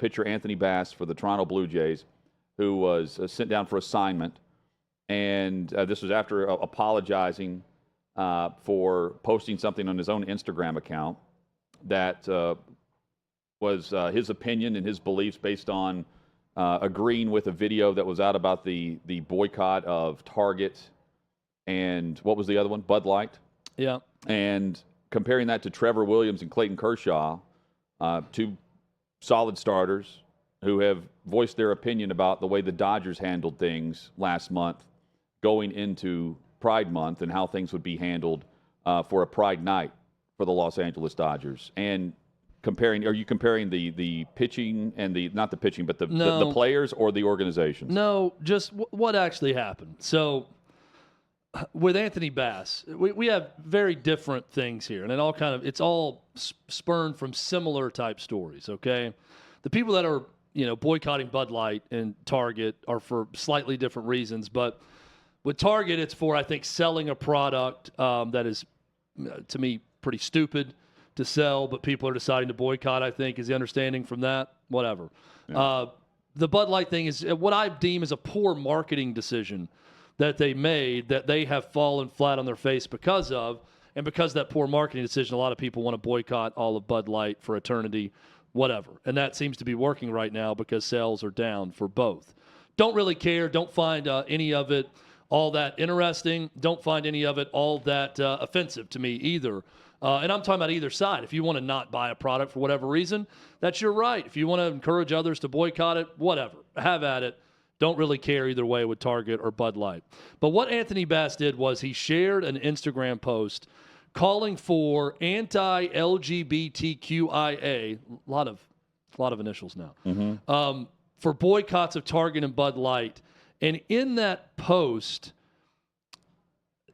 pitcher Anthony Bass for the Toronto Blue Jays, who was sent down for assignment. And this was after apologizing for posting something on his own Instagram account that was his opinion and his beliefs based on agreeing with a video that was out about the boycott of Target and what was the other one? Bud Light. Yeah. And comparing that to Trevor Williams and Clayton Kershaw, two solid starters who have voiced their opinion about the way the Dodgers handled things last month going into Pride Month and how things would be handled for a Pride night for the Los Angeles Dodgers. And are you comparing the pitching and not the pitching, but the players or the organizations? No, just what actually happened. So with Anthony Bass, we have very different things here, and it's all spurned from similar type stories. Okay, the people that are boycotting Bud Light and Target are for slightly different reasons, but with Target, it's for, I think, selling a product that is, to me, pretty stupid to sell, but people are deciding to boycott, I think, is the understanding from that. Whatever. Yeah. The Bud Light thing is what I deem as a poor marketing decision that they made that they have fallen flat on their face because of, and because of that poor marketing decision, a lot of people want to boycott all of Bud Light for eternity, whatever. And that seems to be working right now because sales are down for both. Don't really care. Don't find any of it all that interesting. Don't find any of it all that offensive to me either. And I'm talking about either side. If you want to not buy a product for whatever reason, that's your right. If you want to encourage others to boycott it, whatever. Have at it. Don't really care either way with Target or Bud Light. But what Anthony Bass did was he shared an Instagram post calling for anti-LGBTQIA, a lot of initials now, for boycotts of Target and Bud Light. And in that post,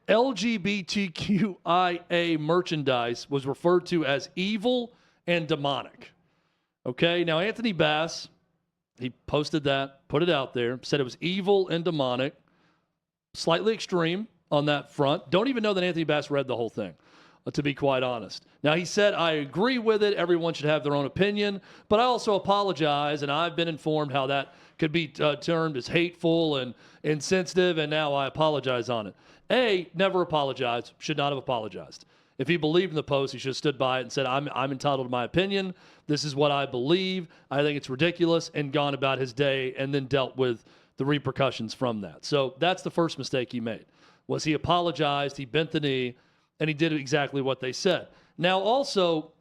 LGBTQIA merchandise was referred to as evil and demonic. Okay, now Anthony Bass, he posted that, put it out there, said it was evil and demonic, slightly extreme on that front. Don't even know that Anthony Bass read the whole thing, to be quite honest. Now, he said, I agree with it. Everyone should have their own opinion, but I also apologize, and I've been informed how that could be termed as hateful and insensitive, and now I apologize on it. Never apologized, should not have apologized. If he believed in the post, he should have stood by it and said, I'm entitled to my opinion. This is what I believe. I think it's ridiculous, and gone about his day and then dealt with the repercussions from that. So that's the first mistake he made, was he apologized, he bent the knee, and he did exactly what they said. Now, also,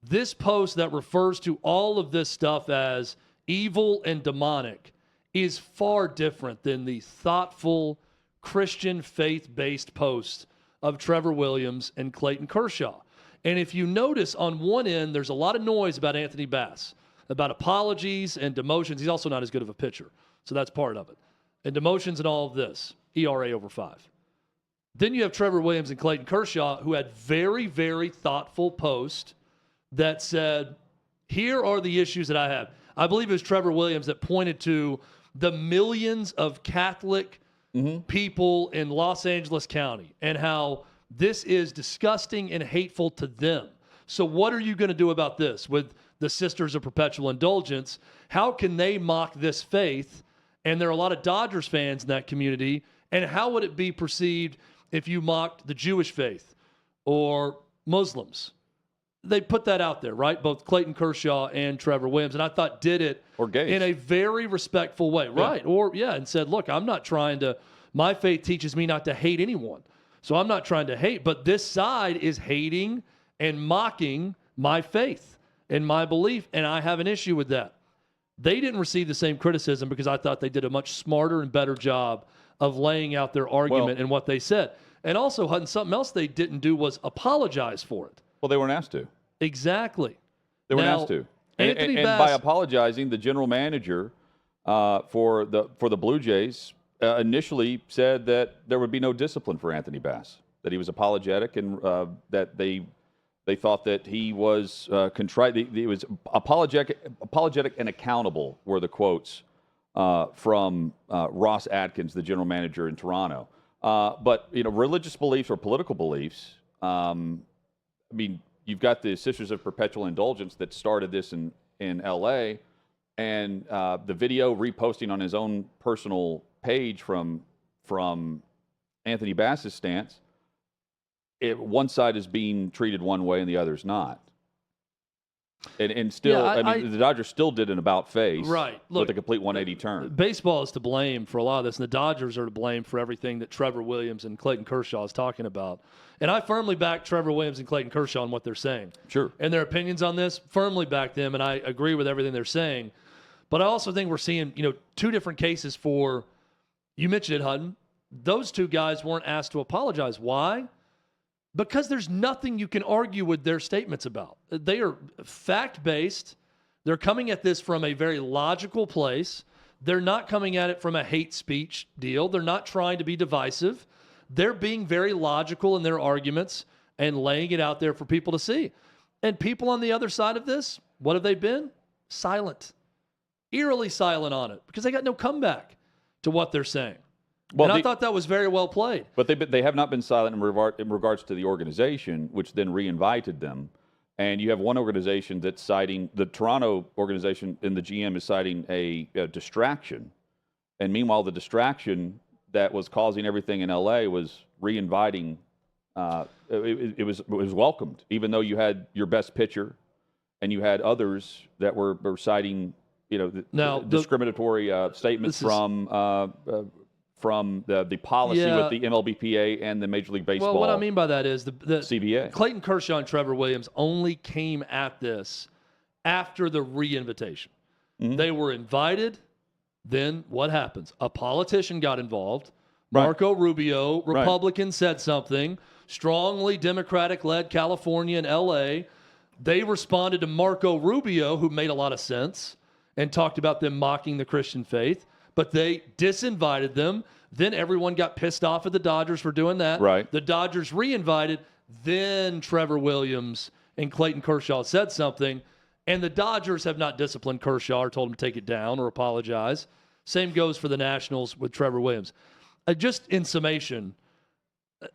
this post that refers to all of this stuff as evil and demonic is far different than the thoughtful, Christian, faith-based post of Trevor Williams and Clayton Kershaw. And if you notice, on one end, there's a lot of noise about Anthony Bass, about apologies and demotions. He's also not as good of a pitcher, so that's part of it. And demotions and all of this, ERA over 5. Then you have Trevor Williams and Clayton Kershaw, who had very, very thoughtful posts that said, here are the issues that I have. I believe it was Trevor Williams that pointed to the millions of Catholic people in Los Angeles County and how this is disgusting and hateful to them. So what are you going to do about this with the Sisters of Perpetual Indulgence? How can they mock this faith? And there are a lot of Dodgers fans in that community. And how would it be perceived if you mocked the Jewish faith or Muslims? They put that out there, right? Both Clayton Kershaw and Trevor Williams. And I thought did it in a very respectful way, right? And said, look, I'm not trying to, my faith teaches me not to hate anyone. So I'm not trying to hate, but this side is hating and mocking my faith and my belief, and I have an issue with that. They didn't receive the same criticism because I thought they did a much smarter and better job of laying out their argument and what they said. And also, Hutton, something else they didn't do was apologize for it. Well, they weren't asked to. Exactly. They weren't asked to. And by apologizing, the general manager for the Blue Jays initially said that there would be no discipline for Anthony Bass, that he was apologetic, and that they thought that he was contrite. He was apologetic and accountable were the quotes from Ross Atkins, the general manager in Toronto. But religious beliefs or political beliefs. You've got the Sisters of Perpetual Indulgence that started this in L.A. and the video reposting on his own personal page from Anthony Bass's stance, one side is being treated one way and the other's not. And still, the Dodgers still did an about face, right? Look, with a complete 180 turn. Baseball is to blame for a lot of this, and the Dodgers are to blame for everything that Trevor Williams and Clayton Kershaw is talking about. And I firmly back Trevor Williams and Clayton Kershaw on what they're saying. Sure. And their opinions on this, firmly back them, and I agree with everything they're saying. But I also think we're seeing, two different cases for, you mentioned it, Hutton. Those two guys weren't asked to apologize. Why? Because there's nothing you can argue with their statements about. They are fact-based. They're coming at this from a very logical place. They're not coming at it from a hate speech deal. They're not trying to be divisive. They're being very logical in their arguments and laying it out there for people to see. And people on the other side of this, what have they been? Silent. Eerily silent on it because they got no comeback to what they're saying. Well, and I thought that was very well played. But they have not been silent in regards to the organization, which then re-invited them. And you have one organization that's citing, the Toronto organization in the GM is citing a distraction. And meanwhile, the distraction that was causing everything in LA was re-inviting. It was welcomed, even though you had your best pitcher and you had others that were citing, discriminatory statements from the policy with the MLBPA and the Major League Baseball. Well, what I mean by that is the CBA. Clayton Kershaw and Trevor Williams only came at this after the re-invitation. Mm-hmm. They were invited. Then what happens? A politician got involved. Marco Rubio, Republican, said something. Strongly Democratic-led California and L.A. They responded to Marco Rubio, who made a lot of sense, and talked about them mocking the Christian faith. But they disinvited them. Then everyone got pissed off at the Dodgers for doing that. Right. The Dodgers re-invited. Then Trevor Williams and Clayton Kershaw said something. And the Dodgers have not disciplined Kershaw or told him to take it down or apologize. Same goes for the Nationals with Trevor Williams. Just in summation,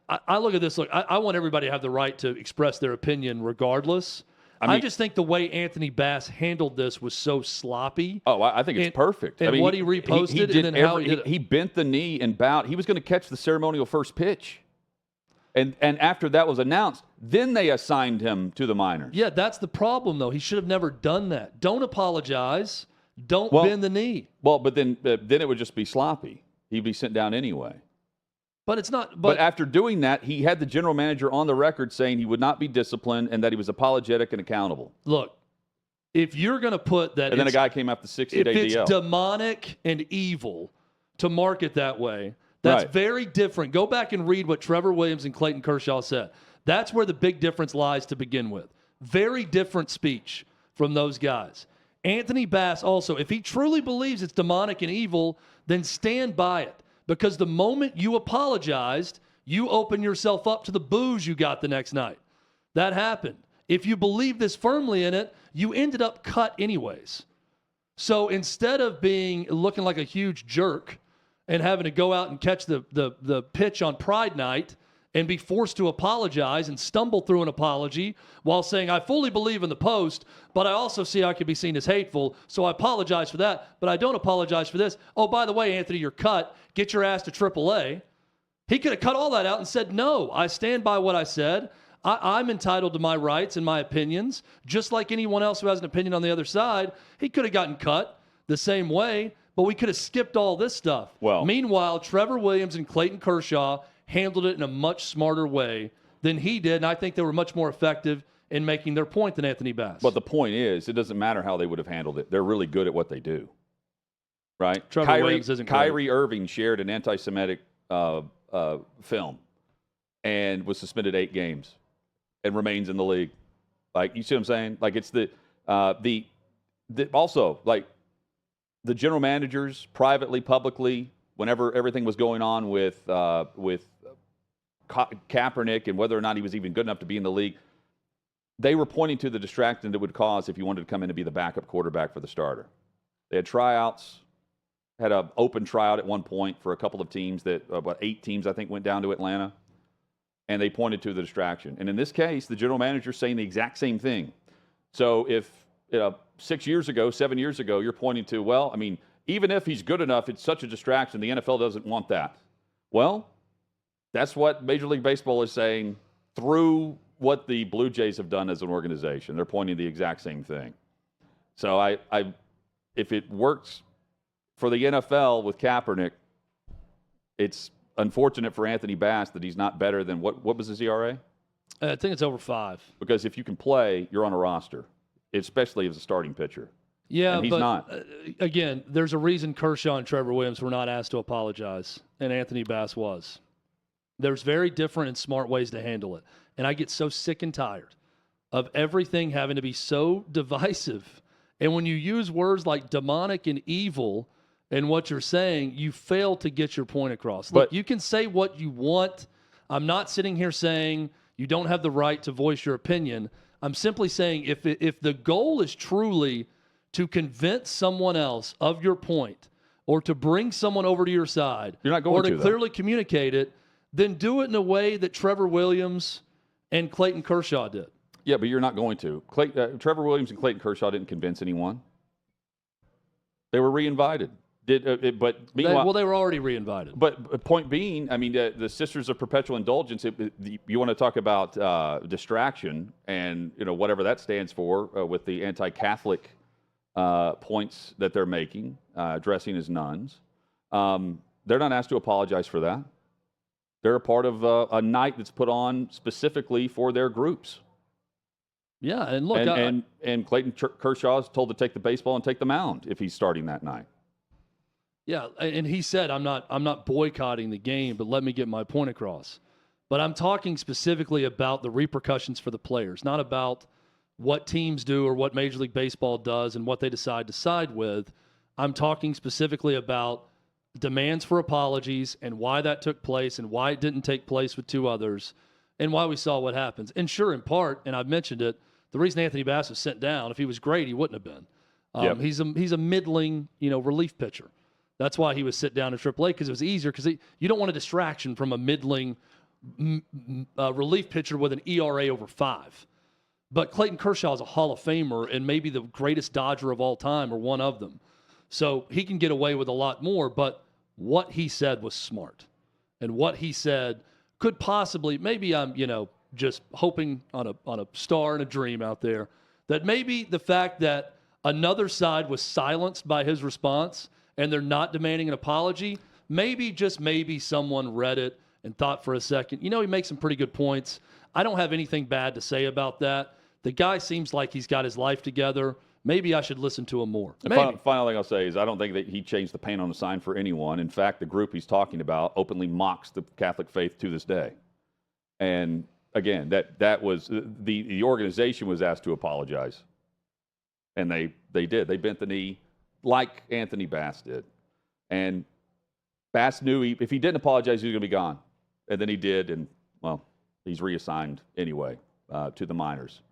I look at this. Look, I want everybody to have the right to express their opinion regardless. I just think the way Anthony Bass handled this was so sloppy. Oh, I think it's perfect. And what he reposted and then how he bent the knee and bowed. He was going to catch the ceremonial first pitch. And after that was announced, then they assigned him to the minors. Yeah, that's the problem, though. He should have never done that. Don't apologize. Don't bend the knee. Well, but then it would just be sloppy. He'd be sent down anyway. But it's not. But after doing that, he had the general manager on the record saying he would not be disciplined and that he was apologetic and accountable. Look, if you're going to put that, and then a guy came after 60-day DL. If it's demonic and evil to mark it that way, that's very different. Go back and read what Trevor Williams and Clayton Kershaw said. That's where the big difference lies to begin with. Very different speech from those guys. Anthony Bass also, if he truly believes it's demonic and evil, then stand by it. Because the moment you apologized, you open yourself up to the booze you got the next night. That happened. If you believe this firmly in it, you ended up cut anyways. So instead of looking like a huge jerk and having to go out and catch the pitch on Pride Night and be forced to apologize and stumble through an apology while saying, I fully believe in the post, but I also see I could be seen as hateful, so I apologize for that, but I don't apologize for this. Oh, by the way, Anthony, you're cut. Get your ass to AAA. He could have cut all that out and said, no, I stand by what I said. I'm entitled to my rights and my opinions, just like anyone else who has an opinion on the other side. He could have gotten cut the same way, but we could have skipped all this stuff. Well, meanwhile, Trevor Williams and Clayton Kershaw handled it in a much smarter way than he did, and I think they were much more effective in making their point than Anthony Bass. But the point is, it doesn't matter how they would have handled it. They're really good at what they do, right? Trevor Williams isn't great. Kyrie Irving shared an anti-Semitic film and was suspended 8 games and remains in the league. Like, you see what I'm saying? Like, it's also, like, the general managers privately, publicly, whenever everything was going on with Kaepernick and whether or not he was even good enough to be in the league, they were pointing to the distraction that would cause if you wanted to come in and be the backup quarterback for the starter. They had tryouts, had an open tryout at one point for a couple of teams that, about 8 teams, I think, went down to Atlanta, and they pointed to the distraction. And in this case, the general manager is saying the exact same thing. So if 6 years ago, 7 years ago, you're pointing to, well, I mean, even if he's good enough, it's such a distraction. The NFL doesn't want that. Well, that's what Major League Baseball is saying through what the Blue Jays have done as an organization. They're pointing the exact same thing. So if it works for the NFL with Kaepernick, it's unfortunate for Anthony Bass that he's not better than what was his ERA? I think it's over 5. Because if you can play, you're on a roster, especially as a starting pitcher. Yeah, and he's but not. Again, there's a reason Kershaw and Trevor Williams were not asked to apologize, and Anthony Bass was. There's very different and smart ways to handle it. And I get so sick and tired of everything having to be so divisive. And when you use words like demonic and evil in what you're saying, you fail to get your point across. Look, you can say what you want. I'm not sitting here saying you don't have the right to voice your opinion. I'm simply saying if the goal is truly to convince someone else of your point or to bring someone over to your side, you're not going or to clearly communicate it, then do it in a way that Trevor Williams and Clayton Kershaw did. Yeah, but you're not going to. Trevor Williams and Clayton Kershaw didn't convince anyone. They were reinvited. But meanwhile, they were already reinvited. But point being, I mean, the Sisters of Perpetual Indulgence. You want to talk about distraction and whatever that stands for with the anti-Catholic points that they're making, dressing as nuns. They're not asked to apologize for that. They're a part of a night that's put on specifically for their groups. Yeah, and look, and Clayton Kershaw is told to take the baseball and take the mound if he's starting that night. Yeah, and he said, I'm not boycotting the game, but let me get my point across. But I'm talking specifically about the repercussions for the players, not about what teams do or what Major League Baseball does and what they decide to side with. I'm talking specifically about demands for apologies and why that took place and why it didn't take place with 2 others and why we saw what happens. And sure, in part, and I've mentioned it, the reason Anthony Bass was sent down, if he was great, he wouldn't have been. Yep. He's a middling, relief pitcher. That's why he was sit down in AAA, because it was easier, because you don't want a distraction from a middling relief pitcher with an ERA over 5. But Clayton Kershaw is a Hall of Famer and maybe the greatest Dodger of all time, or one of them. So he can get away with a lot more, but what he said was smart. And what he said could possibly, maybe I'm, just hoping on a star and a dream out there, that maybe the fact that another side was silenced by his response and they're not demanding an apology, just maybe someone read it and thought for a second, he makes some pretty good points. I don't have anything bad to say about that. The guy seems like he's got his life together. Maybe I should listen to him more. The final thing I'll say is I don't think that he changed the paint on the sign for anyone. In fact, the group he's talking about openly mocks the Catholic faith to this day. And again, that was the organization was asked to apologize. And they did. They bent the knee like Anthony Bass did. And Bass knew if he didn't apologize, he was going to be gone. And then he did, and, well, he's reassigned anyway to the minors.